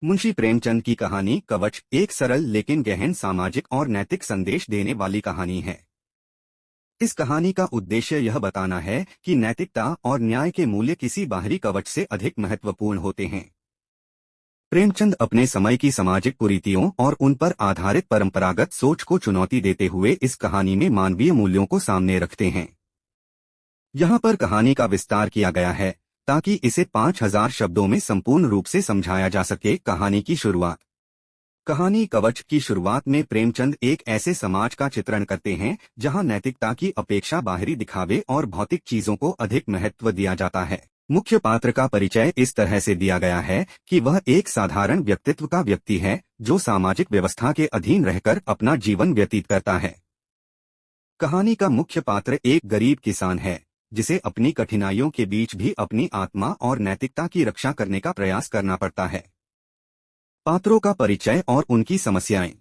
मुंशी प्रेमचंद की कहानी कवच एक सरल लेकिन गहन सामाजिक और नैतिक संदेश देने वाली कहानी है। इस कहानी का उद्देश्य यह बताना है कि नैतिकता और न्याय के मूल्य किसी बाहरी कवच से अधिक महत्वपूर्ण होते हैं। प्रेमचंद अपने समय की सामाजिक कुरीतियों और उन पर आधारित परंपरागत सोच को चुनौती देते हुए इस कहानी में मानवीय मूल्यों को सामने रखते हैं। यहाँ पर कहानी का विस्तार किया गया है ताकि इसे 5000 शब्दों में संपूर्ण रूप से समझाया जा सके। कहानी की शुरुआत। कहानी कवच की शुरुआत में प्रेमचंद एक ऐसे समाज का चित्रण करते हैं जहां नैतिकता की अपेक्षा बाहरी दिखावे और भौतिक चीजों को अधिक महत्व दिया जाता है। मुख्य पात्र का परिचय इस तरह से दिया गया है कि वह एक साधारण व्यक्तित्व का व्यक्ति है जो सामाजिक व्यवस्था के अधीन रहकर अपना जीवन व्यतीत करता है। कहानी का मुख्य पात्र एक गरीब किसान है जिसे अपनी कठिनाइयों के बीच भी अपनी आत्मा और नैतिकता की रक्षा करने का प्रयास करना पड़ता है। पात्रों का परिचय और उनकी समस्याएं।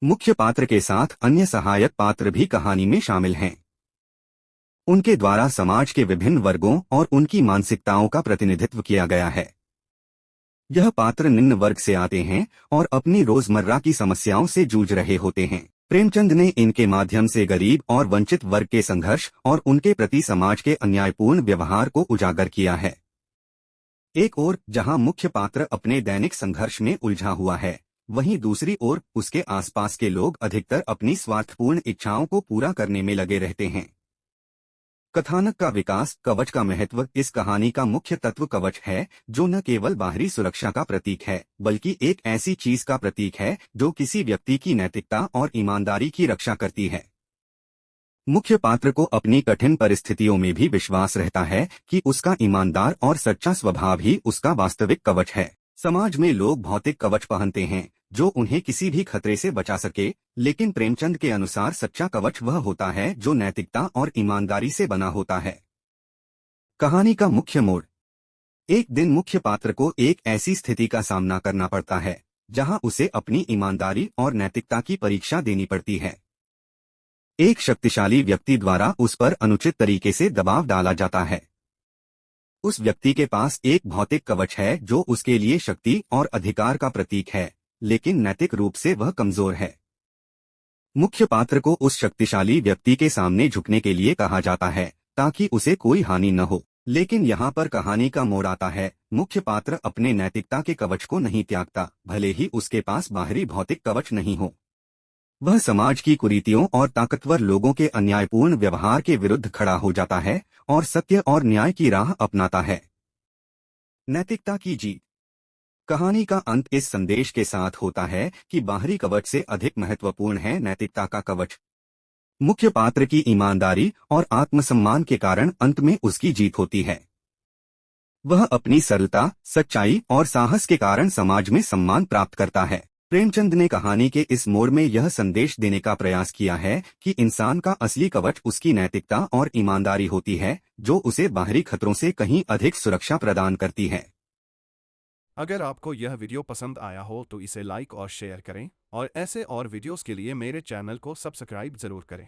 मुख्य पात्र के साथ अन्य सहायक पात्र भी कहानी में शामिल हैं। उनके द्वारा समाज के विभिन्न वर्गों और उनकी मानसिकताओं का प्रतिनिधित्व किया गया है। यह पात्र निम्न वर्ग से आते हैं और अपनी रोजमर्रा की समस्याओं से जूझ रहे होते हैं। प्रेमचंद ने इनके माध्यम से गरीब और वंचित वर्ग के संघर्ष और उनके प्रति समाज के अन्यायपूर्ण व्यवहार को उजागर किया है। एक ओर जहां मुख्य पात्र अपने दैनिक संघर्ष में उलझा हुआ है, वहीं दूसरी ओर उसके आसपास के लोग अधिकतर अपनी स्वार्थपूर्ण इच्छाओं को पूरा करने में लगे रहते हैं। कथानक का विकास। कवच का महत्व। इस कहानी का मुख्य तत्व कवच है जो न केवल बाहरी सुरक्षा का प्रतीक है बल्कि एक ऐसी चीज का प्रतीक है जो किसी व्यक्ति की नैतिकता और ईमानदारी की रक्षा करती है। मुख्य पात्र को अपनी कठिन परिस्थितियों में भी विश्वास रहता है कि उसका ईमानदार और सच्चा स्वभाव ही उसका वास्तविक कवच है। समाज में लोग भौतिक कवच पहनते हैं जो उन्हें किसी भी खतरे से बचा सके, लेकिन प्रेमचंद के अनुसार सच्चा कवच वह होता है जो नैतिकता और ईमानदारी से बना होता है। कहानी का मुख्य मोड़। एक दिन मुख्य पात्र को एक ऐसी स्थिति का सामना करना पड़ता है जहां उसे अपनी ईमानदारी और नैतिकता की परीक्षा देनी पड़ती है। एक शक्तिशाली व्यक्ति द्वारा उस पर अनुचित तरीके से दबाव डाला जाता है। उस व्यक्ति के पास एक भौतिक कवच है जो उसके लिए शक्ति और अधिकार का प्रतीक है, लेकिन नैतिक रूप से वह कमजोर है। मुख्य पात्र को उस शक्तिशाली व्यक्ति के सामने झुकने के लिए कहा जाता है ताकि उसे कोई हानि न हो। लेकिन यहाँ पर कहानी का मोड़ आता है। मुख्य पात्र अपने नैतिकता के कवच को नहीं त्यागता, भले ही उसके पास बाहरी भौतिक कवच नहीं हो। वह समाज की कुरीतियों और ताकतवर लोगों के अन्यायपूर्ण व्यवहार के विरुद्ध खड़ा हो जाता है और सत्य और न्याय की राह अपनाता है। नैतिकता की जीत। कहानी का अंत इस संदेश के साथ होता है कि बाहरी कवच से अधिक महत्वपूर्ण है नैतिकता का कवच। मुख्य पात्र की ईमानदारी और आत्मसम्मान के कारण अंत में उसकी जीत होती है। वह अपनी सरलता, सच्चाई और साहस के कारण समाज में सम्मान प्राप्त करता है। प्रेमचंद ने कहानी के इस मोड़ में यह संदेश देने का प्रयास किया है कि इंसान का असली कवच उसकी नैतिकता और ईमानदारी होती है जो उसे बाहरी खतरों से कहीं अधिक सुरक्षा प्रदान करती है। अगर आपको यह वीडियो पसंद आया हो तो इसे लाइक और शेयर करें और ऐसे और वीडियोस के लिए मेरे चैनल को सब्सक्राइब जरूर करें।